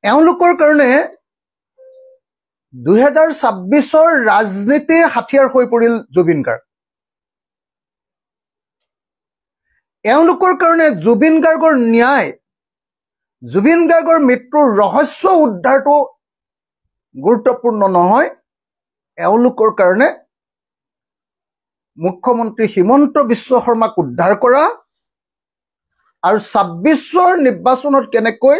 এওঁলোকৰ কাৰণে 2026 ৰাজনীতিৰ হাথিয়াৰ হৈ পৰিল জুবিন গাৰ্গ। এওঁলোকৰ কাৰণে জুবিন গাৰ্গৰ ন্যায়, জুবিন গাৰ্গৰ মৃত্যুৰ ৰহস্য উদ্ধাৰটো গুৰুত্বপূৰ্ণ নহয়। এওঁলোকৰ কাৰণে মুখ্যমন্ত্ৰী হিমন্ত বিশ্ব শৰ্মাক উদ্ধাৰ কৰা আৰু 26ৰ নিৰ্বাচনত কেনেকৈ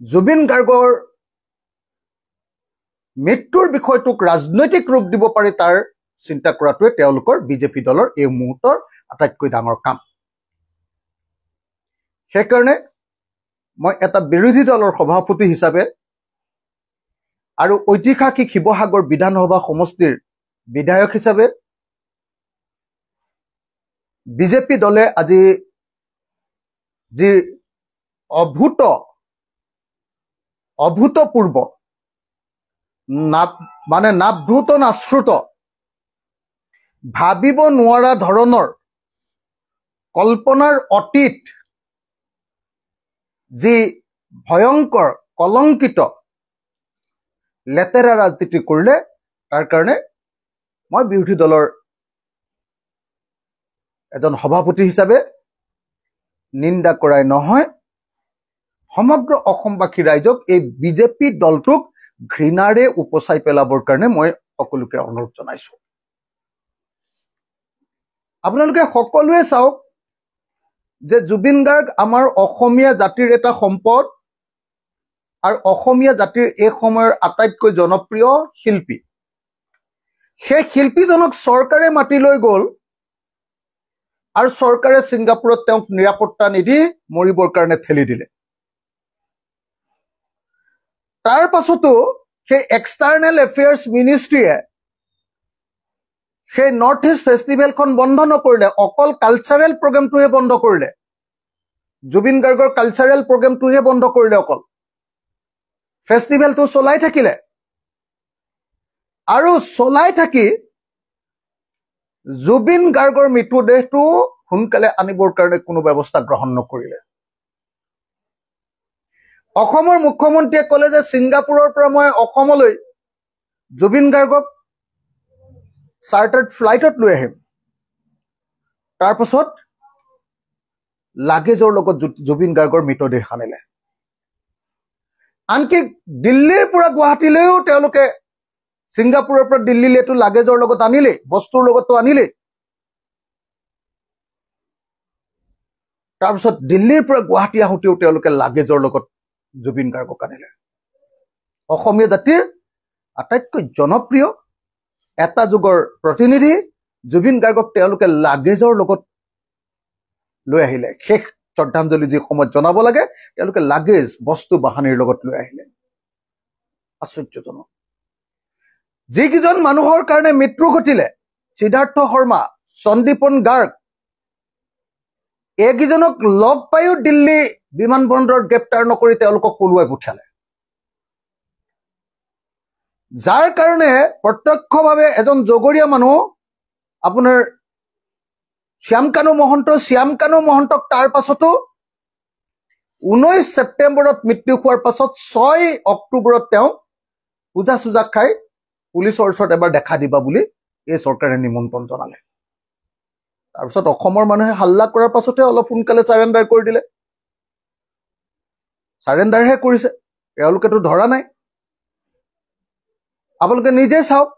জুবিন গাৰ্গৰ মৃত্যুৰ বিষয়টোক ৰাজনৈতিক ৰূপ দিব পাৰি তাৰ চিন্তা কৰাটোৱে তেওঁলোকৰ বিজেপি দলৰ এই মুহূৰ্তৰ আটাইতকৈ ডাঙৰ কাম। সেইকাৰণে মই এটা বিৰোধী দলৰ সভাপতি হিচাপে আৰু ঐতিহাসিক শিৱসাগৰ বিধানসভা সমষ্টিৰ বিধায়ক হিচাপে বিজেপি দলে আজি যি অভূতপূৰ্ব নাভূত নাশ্ৰুত ভাবিব নোৱাৰা ধৰণৰ কল্পনাৰ অতীত যি ভয়ংকৰ কলংকিত লেতেৰা ৰাজনীতি কৰিলে তাৰ কাৰণে মই বিৰোধী দলৰ এজন সভাপতি হিচাপে নিন্দা কৰাই নহয়, সমগ্ৰ অসমবাসী ৰাইজক এই বিজেপি দলটোক ঘৃণাৰে উপচাই পেলাবৰ কাৰণে মই সকলোকে অনুৰোধ জনাইছো। আপোনালোকে সকলোৱে চাওক যে জুবিন গাৰ্গ আমাৰ অসমীয়া জাতিৰ এটা সম্পদ আৰু অসমীয়া জাতিৰ এই সময়ৰ আটাইতকৈ জনপ্ৰিয় শিল্পী। সেই শিল্পীজনক চৰকাৰে মাতি লৈ গ'ল আৰু চৰকাৰে ছিংগাপুৰত তেওঁক নিৰাপত্তা নিদি মৰিবৰ কাৰণে ঠেলি দিলে। তাৰ পাছতো সেই এক্সটাৰ্নেল এফেয়াৰ্ছ মিনিষ্ট্ৰীয়ে সেই নৰ্থ ইষ্ট ফেষ্টিভেলখন বন্ধ নকৰিলে, অকল কালচাৰেল প্ৰগ্ৰেমটোহে বন্ধ কৰিলে। জুবিন গাৰ্গৰ কালচাৰেল প্ৰগ্ৰেমটোহে বন্ধ কৰিলে, অকল ফেষ্টিভেলটো চলাই থাকিলে আৰু চলাই থাকি জুবিন গাৰ্গৰ মৃতদেহটো সোনকালে আনিবৰ কাৰণে কোনো ব্যৱস্থা গ্ৰহণ নকৰিলে। অসমৰ মুখ্যমন্ত্ৰীয়ে ক'লে যে ছিংগাপুৰৰ পৰা মই অসমলৈ জুবিন গাৰ্গক চাৰ্টাৰ্ড ফ্লাইটত লৈ আহিম। তাৰ পাছত লাগেজৰ লগত জুবিন গাৰ্গৰ মৃতদেহ আনিলে। আনকি দিল্লীৰ পৰা গুৱাহাটীলৈও তেওঁলোকে ছিংগাপুৰৰ পৰা দিল্লীলৈতো লাগেজৰ লগত আনিলে, বস্তুৰ লগতো আনিলে। তাৰপিছত দিল্লীৰ পৰা গুৱাহাটী আহোঁতেও তেওঁলোকে লাগেজৰ লগত জুবিন গাৰ্গক আনিলে। অসমীয়া জাতিৰ আটাইতকৈ জনপ্ৰিয় এটা যুগৰ প্ৰতিনিধি জুবিন গাৰ্গক তেওঁলোকে লাগেজৰ লগত লৈ আহিলে। শেষ শ্ৰদ্ধাঞ্জলি যি সময়ত জনাব লাগে তেওঁলোকে লাগেজ বস্তু বাহানিৰ লগত লৈ আহিলে। আশ্চৰ্যজনক। যিকেইজন মানুহৰ কাৰণে মৃত্যু ঘটিলে, সিদ্ধাৰ্থ শৰ্মা, সন্দীপন গাৰ্গ, এইকেইজনক লগ পায়ো দিল্লী বিমানবন্দৰত গ্ৰেপ্তাৰ নকৰি তেওঁলোকক পলুৱাই পঠিয়ালে। যাৰ কাৰণে প্ৰত্যক্ষভাৱে এজন জগৰীয়া মানুহ আপোনাৰ শ্যাম কানু মহন্তক তাৰ পাছতো 19 ছেপ্টেম্বৰত মৃত্যু হোৱাৰ পাছত 6 অক্টোবৰত তেওঁ পূজা চূজা খাই পুলিচৰ ওচৰত এবাৰ দেখা দিবা বুলি এই চৰকাৰে নিমন্ত্ৰণ জনালে। তাৰপিছত অসমৰ মানুহে হাল্লা কৰাৰ পাছতে অলপ সোনকালে চাৰেণ্ডাৰ কৰি দিলে। চাৰেণ্ডাৰহে কৰিছে, তেওঁলোকেতো ধৰা নাই। আপোনালোকে নিজে চাওক,